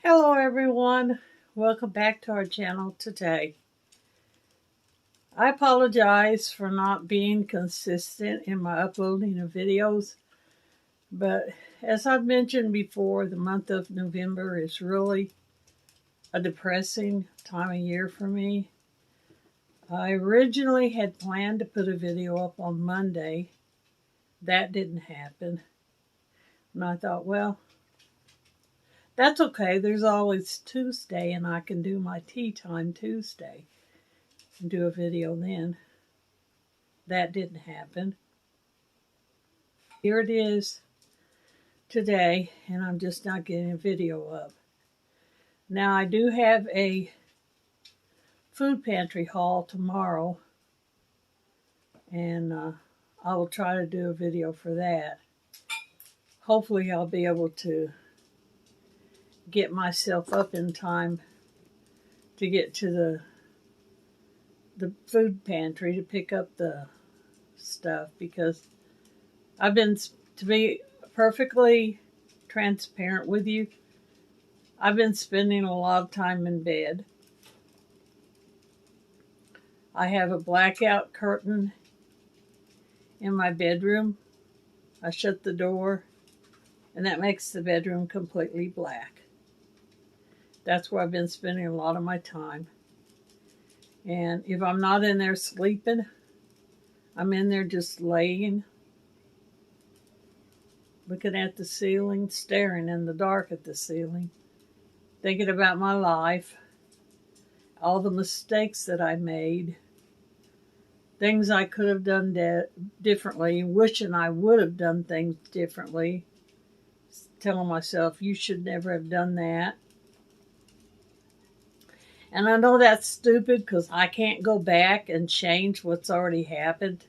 Hello everyone, welcome back to our channel today. I apologize for not being consistent in my uploading of videos, but as I've mentioned before, the month of November is really a depressing time of year for me. I originally had planned to put a video up on Monday. That didn't happen. And I thought, well, that's okay. There's always Tuesday and I can do my tea time Tuesday and do a video then. That didn't happen. Here it is today, and I'm just not getting a video up. Now, I do have a food pantry haul tomorrow, and I will try to do a video for that. Hopefully, I'll be able to get myself up in time to get to the food pantry to pick up the stuff, because I've been, to be perfectly transparent with you, I've been spending a lot of time in bed. I have a blackout curtain in my bedroom. I shut the door, and that makes the bedroom completely black. That's where I've been spending a lot of my time. And if I'm not in there sleeping, I'm in there just laying, looking at the ceiling, staring in the dark at the ceiling, thinking about my life, all the mistakes that I made, things I could have done differently, wishing I would have done things differently, telling myself, you should never have done that. And I know that's stupid because I can't go back and change what's already happened.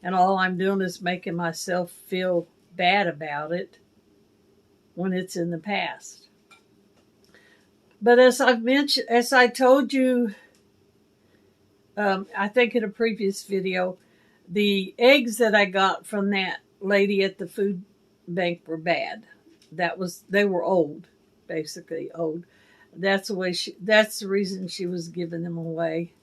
And all I'm doing is making myself feel bad about it when it's in the past. But as I've mentioned, as I told you, I think in a previous video, the eggs that I got from that lady at the food bank were bad. They were old, basically old. That's the reason she was giving them away.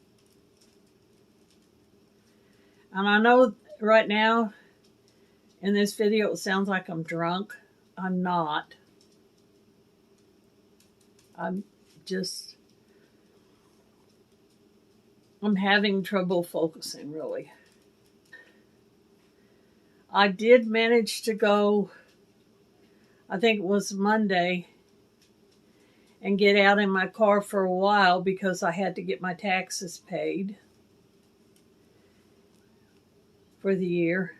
And I know right now in this video it sounds like I'm drunk. I'm not. I'm having trouble focusing, really. I did manage to go, I think it was Monday, and get out in my car for a while because I had to get my taxes paid for the year.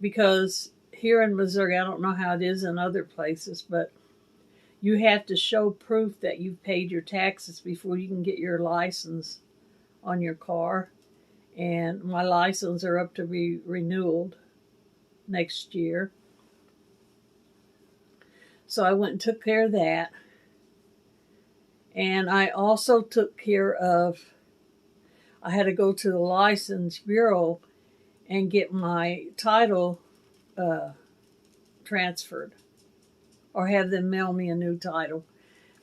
Because here in Missouri, I don't know how it is in other places, but you have to show proof that you've paid your taxes before you can get your license on your car. And my license are up to be renewed next year. So I went and took care of that. And I also took care of, I had to go to the License Bureau and get my title transferred, or have them mail me a new title,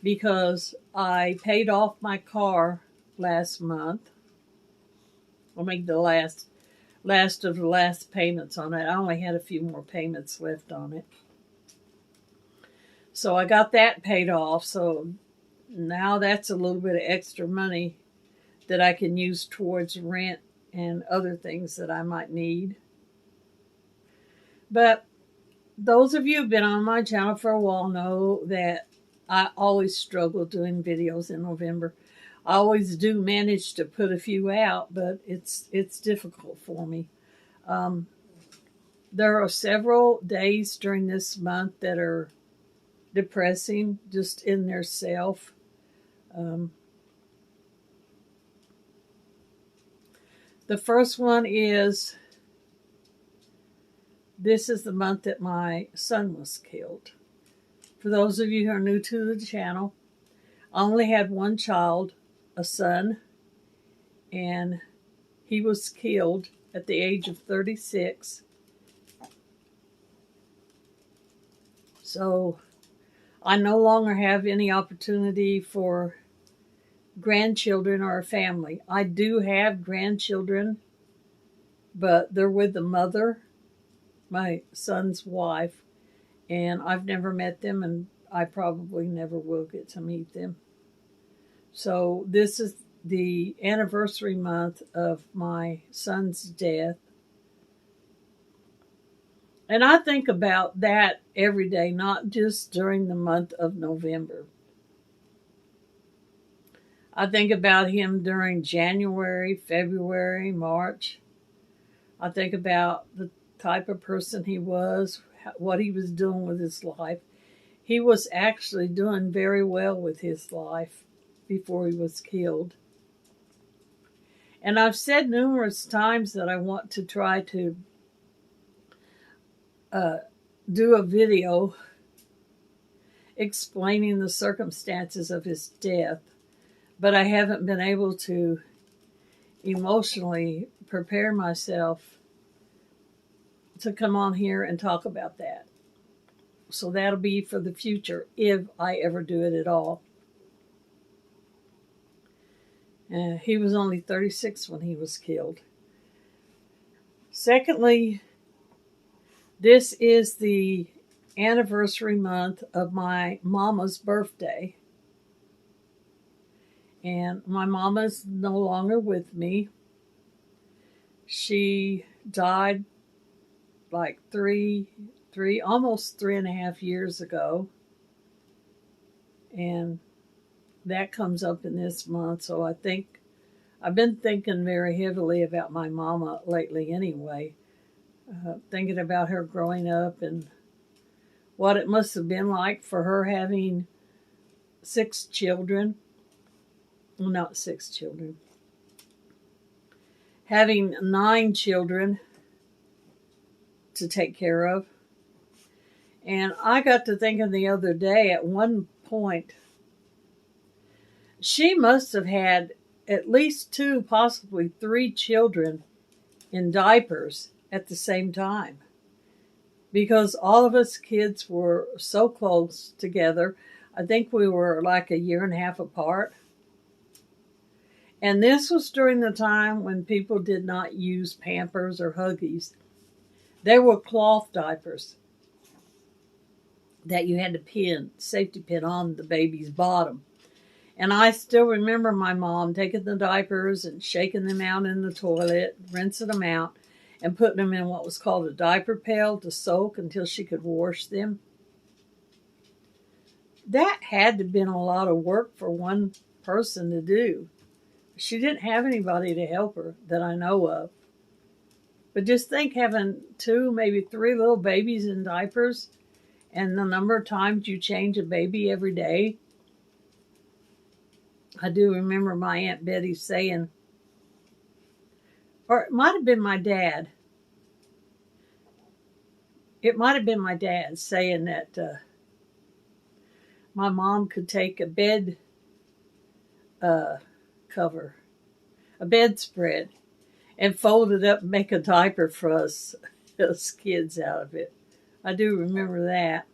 because I paid off my car last month. I'll make the last of the last payments on it. I only had a few more payments left on it. So I got that paid off. So now that's a little bit of extra money that I can use towards rent and other things that I might need. But those of you who've been on my channel for a while know that I always struggle doing videos in November. I always do manage to put a few out, but it's difficult for me. There are several days during this month that are depressing just in their self. The first one is, this is the month that my son was killed. For those of you who are new to the channel, I only had one child, a son, and he was killed at the age of 36. So I no longer have any opportunity for grandchildren or a family. I do have grandchildren, but they're with the mother, my son's wife, and I've never met them, and I probably never will get to meet them. So this is the anniversary month of my son's death. And I think about that every day, not just during the month of November. I think about him during January, February, March. I think about the type of person he was, what he was doing with his life. He was actually doing very well with his life before he was killed. And I've said numerous times that I want to try to do a video explaining the circumstances of his death, but I haven't been able to emotionally prepare myself to come on here and talk about that. So that'll be for the future, if I ever do it at all. He was only 36 when he was killed. Secondly, this is the anniversary month of my mama's birthday. And my mama's no longer with me. She died like almost 3.5 years ago. And that comes up in this month. So I think I've been thinking very heavily about my mama lately anyway. Thinking about her growing up and what it must have been like for her having 6 children. Well, not 6 children. Having 9 children to take care of. And I got to thinking the other day, at one point, she must have had at least 2, possibly 3 children in diapers at the same time. Because all of us kids were so close together. I think we were like 1.5 years apart. And this was during the time when people did not use Pampers or Huggies. They were cloth diapers that you had to safety pin on the baby's bottom. And I still remember my mom taking the diapers and shaking them out in the toilet, rinsing them out, and putting them in what was called a diaper pail to soak until she could wash them. That had to have been a lot of work for one person to do. She didn't have anybody to help her that I know of. But just think, having 2, maybe 3 little babies in diapers, and the number of times you change a baby every day. I do remember my Aunt Betty saying, or it might have been my dad. It might have been my dad saying that my mom could take a bed cover, a bedspread, and fold it up and make a diaper for us kids out of it. I do remember that.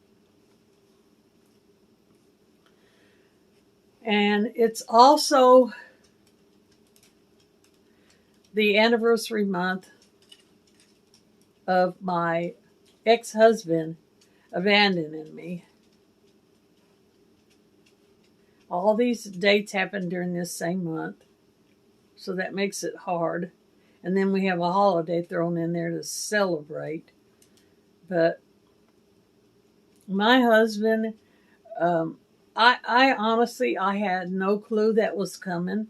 And it's also the anniversary month of my ex-husband abandoning me. All these dates happened during this same month, so that makes it hard. And then we have a holiday thrown in there to celebrate. But my husband, I honestly, I had no clue that was coming.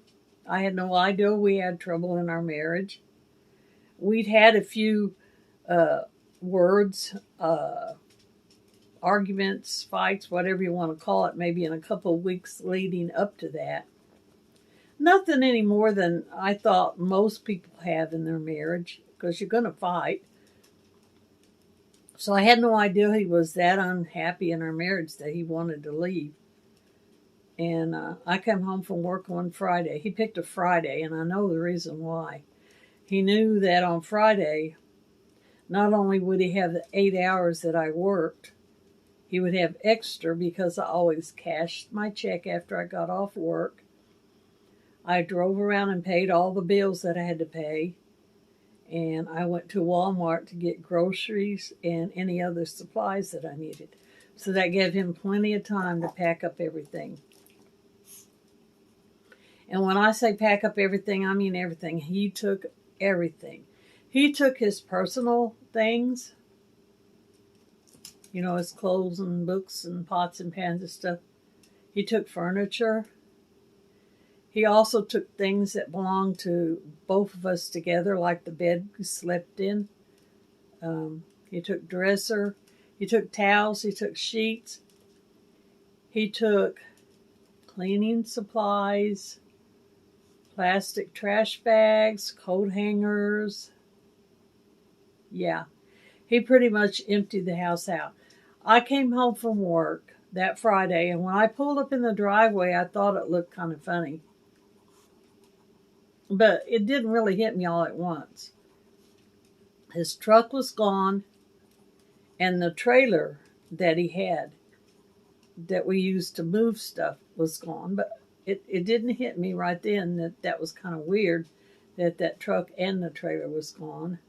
I had no idea we had trouble in our marriage. We'd had a few arguments, fights, whatever you want to call it, maybe in a couple of weeks leading up to that. Nothing any more than I thought most people have in their marriage, because you're going to fight. So I had no idea he was that unhappy in our marriage that he wanted to leave. And I came home from work one Friday. He picked a Friday, and I know the reason why. He knew that on Friday, not only would he have the 8 hours that I worked, he would have extra because I always cashed my check after I got off work. I drove around and paid all the bills that I had to pay. And I went to Walmart to get groceries and any other supplies that I needed. So that gave him plenty of time to pack up everything. And when I say pack up everything, I mean everything. He took everything. He took his personal things, you know, his clothes and books and pots and pans and stuff. He took furniture. He also took things that belonged to both of us together, like the bed we slept in. He took dresser. He took towels. He took sheets. He took cleaning supplies, plastic trash bags, coat hangers. Yeah, he pretty much emptied the house out. I came home from work that Friday, and when I pulled up in the driveway, I thought it looked kind of funny. But it didn't really hit me all at once. His truck was gone, and the trailer that he had that we used to move stuff was gone. But it didn't hit me right then that was kind of weird that truck and the trailer was gone.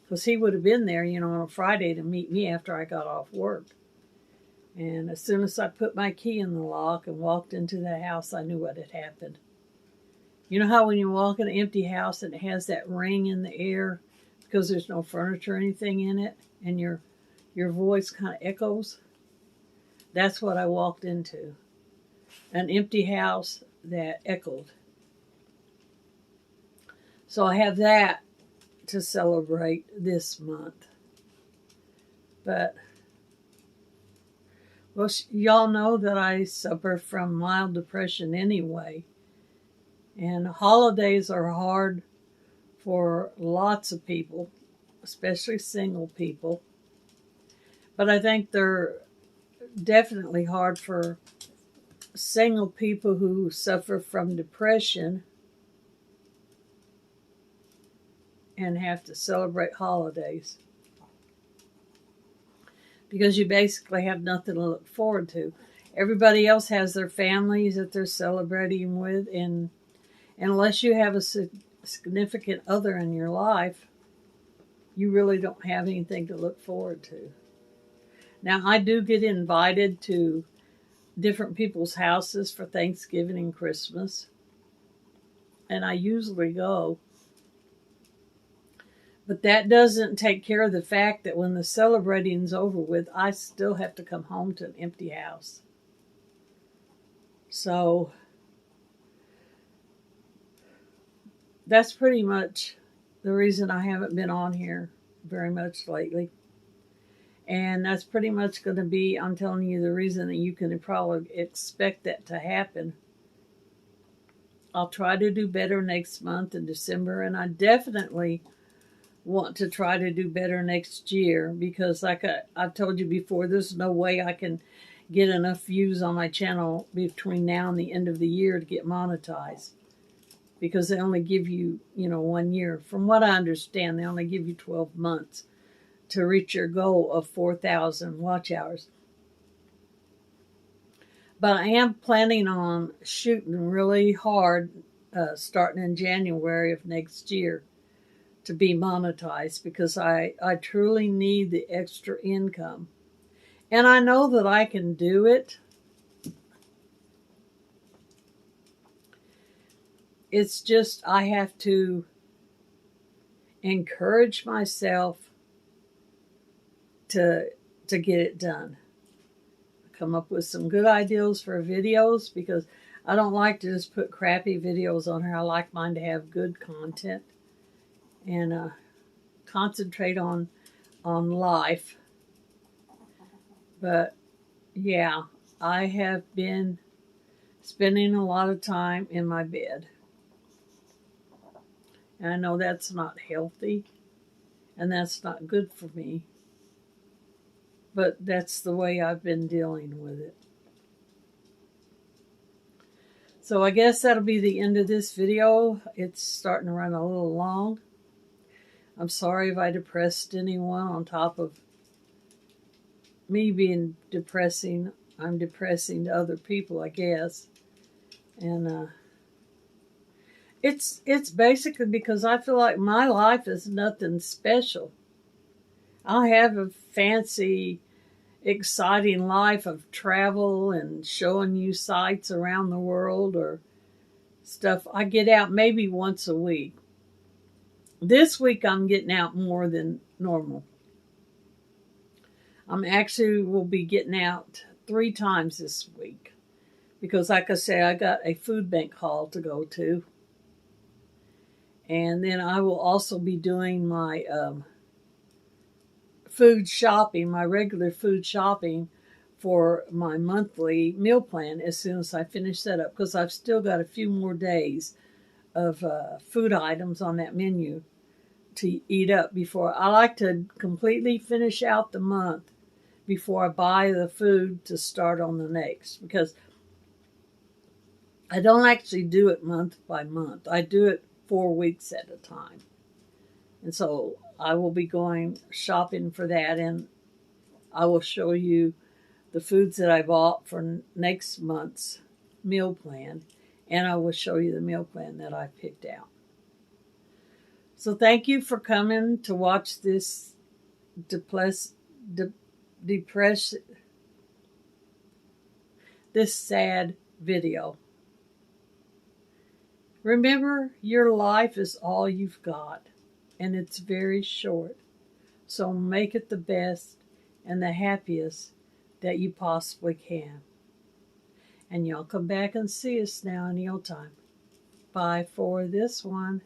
Because he would have been there, you know, on a Friday to meet me after I got off work. And as soon as I put my key in the lock and walked into the house, I knew what had happened. You know how when you walk in an empty house and it has that ring in the air because there's no furniture or anything in it, and your voice kind of echoes? That's what I walked into. An empty house that echoed. So I have that to celebrate this month. But, well, y'all know that I suffer from mild depression anyway. And holidays are hard for lots of people, especially single people. But I think they're definitely hard for single people who suffer from depression and have to celebrate holidays. Because you basically have nothing to look forward to. Everybody else has their families that they're celebrating with, and unless you have a significant other in your life, you really don't have anything to look forward to. Now, I do get invited to different people's houses for Thanksgiving and Christmas, and I usually go. But that doesn't take care of the fact that when the celebrating's over with, I still have to come home to an empty house. So that's pretty much the reason I haven't been on here very much lately. And that's pretty much going to be, I'm telling you, the reason that you can probably expect that to happen. I'll try to do better next month in December, and I definitely want to try to do better next year because, like I've told you before, there's no way I can get enough views on my channel between now and the end of the year to get monetized. Because they only give you, 1 year. From what I understand, they only give you 12 months to reach your goal of 4,000 watch hours. But I am planning on shooting really hard starting in January of next year to be monetized because I truly need the extra income. And I know that I can do it. It's just I have to encourage myself to get it done. Come up with some good ideas for videos because I don't like to just put crappy videos on here. I like mine to have good content and concentrate on life. But yeah, I have been spending a lot of time in my bed. And I know that's not healthy and that's not good for me. But that's the way I've been dealing with it. So I guess that'll be the end of this video. It's starting to run a little long. I'm sorry if I depressed anyone on top of me being depressing, I'm depressing to other people, I guess. And it's basically because I feel like my life is nothing special. I have a fancy, exciting life of travel and showing you sights around the world or stuff. I get out maybe once a week. This week I'm getting out more than normal. I'm actually will be getting out 3 times this week because, like I say, I got a food bank haul to go to, and then I will also be doing my food shopping, my regular food shopping for my monthly meal plan as soon as I finish that up because I've still got a few more days of food items on that menu to eat up before I like to completely finish out the month before I buy the food to start on the next, because I don't actually do it month by month. I do it 4 weeks at a time. And so I will be going shopping for that, and I will show you the foods that I bought for next month's meal plan, and I will show you the meal plan that I picked out. So thank you for coming to watch this this sad video. Remember, your life is all you've got, and it's very short. So make it the best and the happiest that you possibly can. And y'all come back and see us now in your time. Bye for this one.